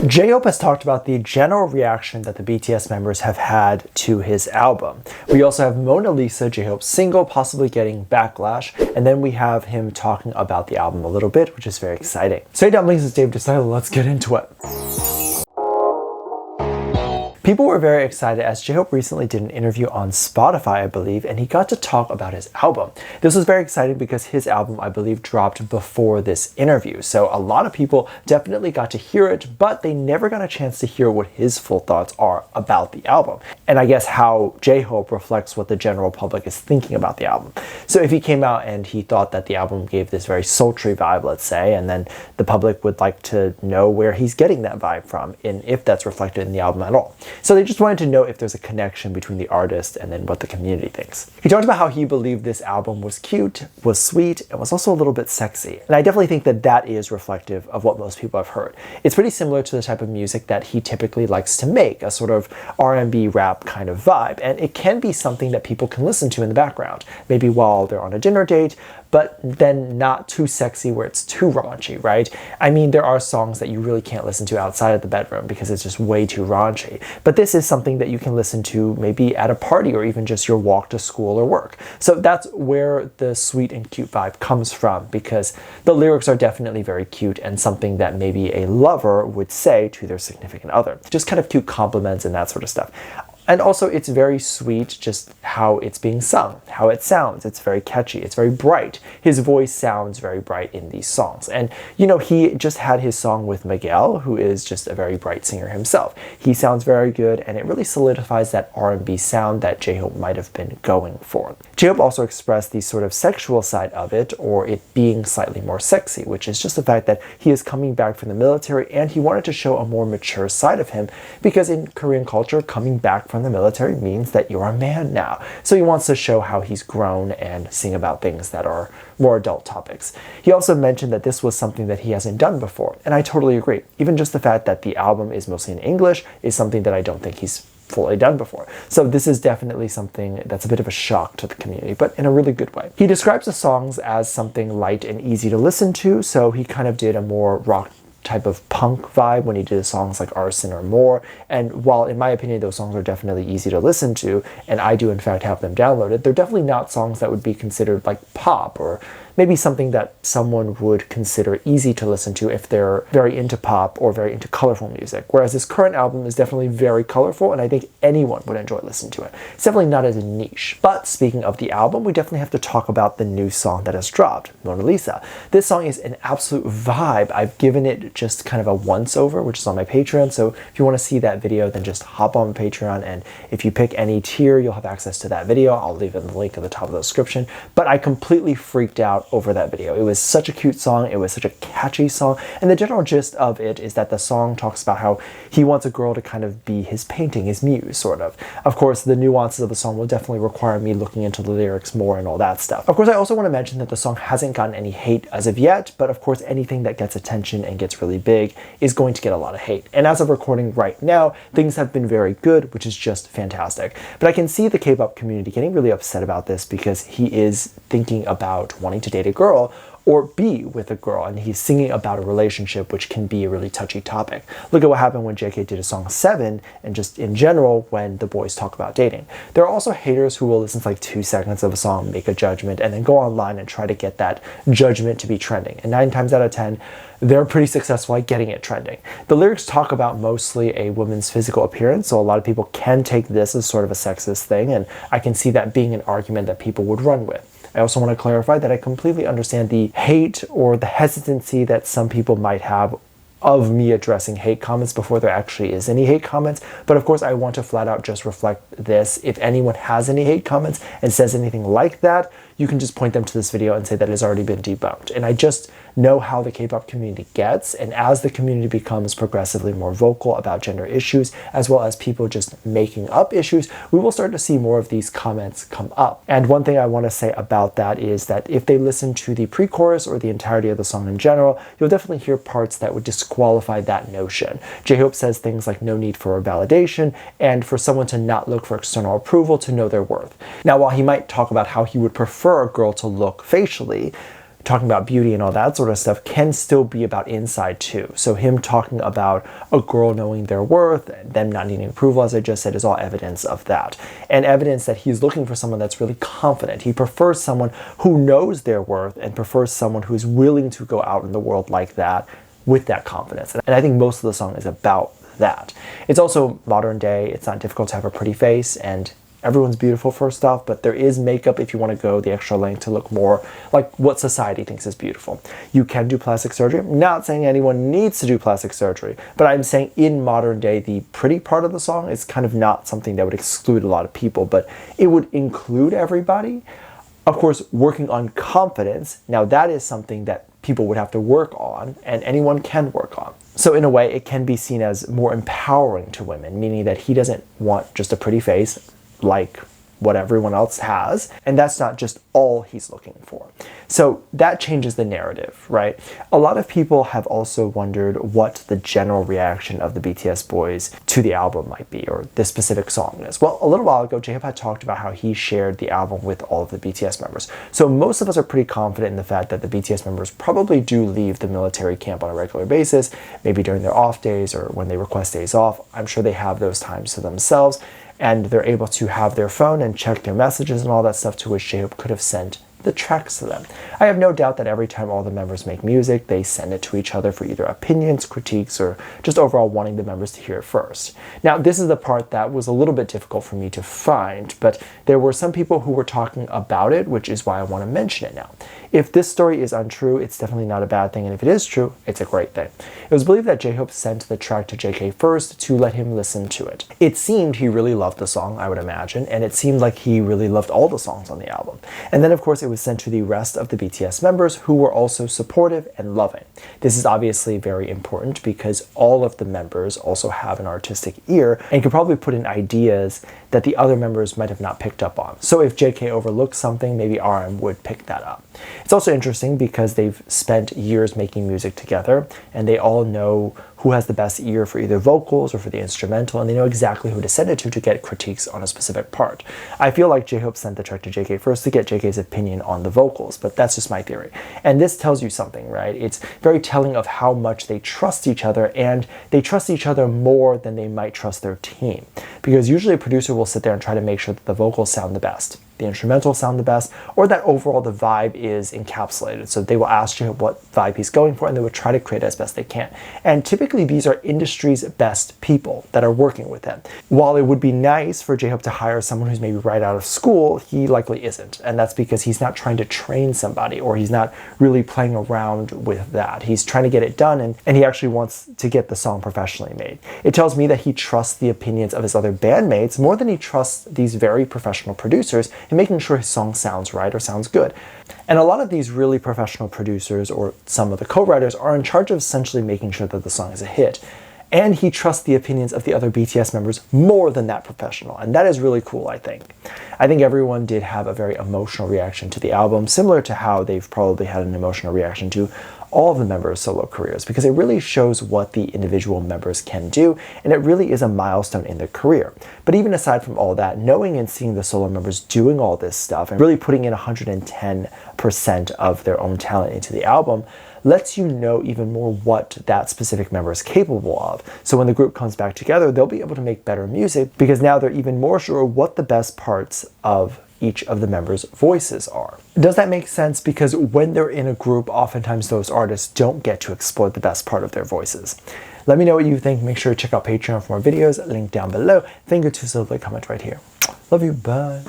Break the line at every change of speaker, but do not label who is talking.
JHope has talked about the general reaction that the BTS members have had to his album. We also have Mona Lisa, JHope's single, possibly getting backlash, and then we have him talking about the album a little bit, which is very exciting. So hey dumplings, it's Dave Decided, let's get into it. People were very excited as JHope recently did an interview on Spotify, I believe, and he got to talk about his album. This was very exciting because his album, I believe, dropped before this interview. So a lot of people definitely got to hear it, but they never got a chance to hear what his full thoughts are about the album. And I guess how JHope reflects what the general public is thinking about the album. So if he came out and he thought that the album gave this very sultry vibe, let's say, and then the public would like to know where he's getting that vibe from and if that's reflected in the album at all. So they just wanted to know if there's a connection between the artist and then what the community thinks. He talked about how he believed this album was cute, was sweet, and was also a little bit sexy. And I definitely think that that is reflective of what most people have heard. It's pretty similar to the type of music that he typically likes to make, a sort of R&B rap kind of vibe. And it can be something that people can listen to in the background, maybe while they're on a dinner date, but then not too sexy where it's too raunchy, right? I mean, there are songs that you really can't listen to outside of the bedroom because it's just way too raunchy. But this is something that you can listen to maybe at a party or even just your walk to school or work. So that's where the sweet and cute vibe comes from, because the lyrics are definitely very cute and something that maybe a lover would say to their significant other. Just kind of cute compliments and that sort of stuff. And also it's very sweet just how it's being sung, how it sounds. It's very catchy, it's very bright. His voice sounds very bright in these songs. And you know, he just had his song with Miguel, who is just a very bright singer himself. He sounds very good and it really solidifies that R&B sound that JHope might have been going for. JHope also expressed the sort of sexual side of it, or it being slightly more sexy, which is just the fact that he is coming back from the military and he wanted to show a more mature side of him, because in Korean culture, coming back from the military means that you're a man now. So he wants to show how he's grown and sing about things that are more adult topics. He also mentioned that this was something that he hasn't done before, and I totally agree. Even just the fact that the album is mostly in English is something that I don't think he's fully done before. So this is definitely something that's a bit of a shock to the community, but in a really good way. He describes the songs as something light and easy to listen to, so he kind of did a more rock type of punk vibe when he did songs like Arson or More. And while in my opinion those songs are definitely easy to listen to, and I do in fact have them downloaded, they're definitely not songs that would be considered like pop, or maybe something that someone would consider easy to listen to if they're very into pop or very into colorful music. Whereas this current album is definitely very colorful, and I think anyone would enjoy listening to it. It's definitely not as niche. But speaking of the album, we definitely have to talk about the new song that has dropped, Mona Lisa. This song is an absolute vibe. I've given it just kind of a once over, which is on my Patreon. So if you want to see that video, then just hop on Patreon, and if you pick any tier, you'll have access to that video. I'll leave it in the link at the top of the description. But I completely freaked out over that video. It was such a cute song, it was such a catchy song, and the general gist of it is that the song talks about how he wants a girl to kind of be his painting, his muse, sort of. Of course, the nuances of the song will definitely require me looking into the lyrics more and all that stuff. Of course, I also want to mention that the song hasn't gotten any hate as of yet, but of course, anything that gets attention and gets really big is going to get a lot of hate. And as of recording right now, things have been very good, which is just fantastic. But I can see the K-pop community getting really upset about this because he is thinking about wanting to date a girl or be with a girl, and he's singing about a relationship, which can be a really touchy topic. Look at what happened when JK did a song 7, and just in general when the boys talk about dating. There are also haters who will listen to like 2 seconds of a song, make a judgment, and then go online and try to get that judgment to be trending. And 9 times out of 10, they're pretty successful at getting it trending. The lyrics talk about mostly a woman's physical appearance, so a lot of people can take this as sort of a sexist thing, and I can see that being an argument that people would run with. I also want to clarify that I completely understand the hate or the hesitancy that some people might have of me addressing hate comments before there actually is any hate comments. But of course, I want to flat out just reflect this. If anyone has any hate comments and says anything like that, you can just point them to this video and say that it's already been debunked. And I just know how the K-pop community gets, and as the community becomes progressively more vocal about gender issues, as well as people just making up issues, we will start to see more of these comments come up. And one thing I want to say about that is that if they listen to the pre-chorus or the entirety of the song in general, you'll definitely hear parts that would disqualify that notion. JHope says things like no need for a validation, and for someone to not look for external approval to know their worth. Now, while he might talk about how he would prefer a girl to look facially, talking about beauty and all that sort of stuff can still be about inside too. So him talking about a girl knowing their worth and them not needing approval, as I just said, is all evidence of that. And evidence that he's looking for someone that's really confident. He prefers someone who knows their worth and prefers someone who's willing to go out in the world like that with that confidence. And I think most of the song is about that. It's also modern day. It's not difficult to have a pretty face, and everyone's beautiful first off, but there is makeup if you want to go the extra length to look more like what society thinks is beautiful. You can do plastic surgery. I'm not saying anyone needs to do plastic surgery, but I'm saying in modern day, the pretty part of the song is kind of not something that would exclude a lot of people, but it would include everybody. Of course, working on confidence, now that is something that people would have to work on, and anyone can work on. So in a way, it can be seen as more empowering to women, meaning that he doesn't want just a pretty face like what everyone else has, and that's not just all he's looking for. So that changes the narrative, right? A lot of people have also wondered what the general reaction of the BTS boys to the album might be, or this specific song is. Well, a little while ago, JHope had talked about how he shared the album with all of the BTS members. So most of us are pretty confident in the fact that the BTS members probably do leave the military camp on a regular basis, maybe during their off days or when they request days off. I'm sure they have those times to themselves, and they're able to have their phone and check their messages and all that stuff, to which JHope could have sent the tracks to them. I have no doubt that every time all the members make music, they send it to each other for either opinions, critiques, or just overall wanting the members to hear it first. Now, this is the part that was a little bit difficult for me to find, but there were some people who were talking about it, which is why I want to mention it now. If this story is untrue, it's definitely not a bad thing, and if it is true, it's a great thing. It was believed that JHope sent the track to JK first to let him listen to it. It seemed he really loved the song, I would imagine, and it seemed like he really loved all the songs on the album. And then, of course, it was sent to the rest of the BTS members, who were also supportive and loving. This is obviously very important because all of the members also have an artistic ear and could probably put in ideas that the other members might have not picked up on. So if JK overlooked something, maybe RM would pick that up. It's also interesting because they've spent years making music together, and they all know who has the best ear for either vocals or for the instrumental, and they know exactly who to send it to get critiques on a specific part. I feel like JHope sent the track to JK first to get JK's opinion on the vocals, but that's just my theory. And this tells you something, right? It's very telling of how much they trust each other, and they trust each other more than they might trust their team. Because usually a producer will sit there and try to make sure that the vocals sound the best, the instrumentals sound the best, or that overall the vibe is encapsulated. So they will ask JHope what vibe he's going for, and they would try to create it as best they can. And typically these are industry's best people that are working with them. While it would be nice for JHope to hire someone who's maybe right out of school, he likely isn't. And that's because he's not trying to train somebody, or he's not really playing around with that. He's trying to get it done, and he actually wants to get the song professionally made. It tells me that he trusts the opinions of his other bandmates more than he trusts these very professional producers and making sure his song sounds right or sounds good. And a lot of these really professional producers, or some of the co-writers, are in charge of essentially making sure that the song is a hit. And he trusts the opinions of the other BTS members more than that professional. And that is really cool, I think. I think everyone did have a very emotional reaction to the album, similar to how they've probably had an emotional reaction to all of the members' solo careers, because it really shows what the individual members can do, and it really is a milestone in their career. But even aside from all that, knowing and seeing the solo members doing all this stuff and really putting in 110% of their own talent into the album lets you know even more what that specific member is capable of. So when the group comes back together, they'll be able to make better music because now they're even more sure what the best parts of each of the members' voices are. Does that make sense? Because when they're in a group, oftentimes those artists don't get to explore the best part of their voices. Let me know what you think. Make sure to check out Patreon for more videos, link down below. Thank you to leave a comment right here. Love you, bye.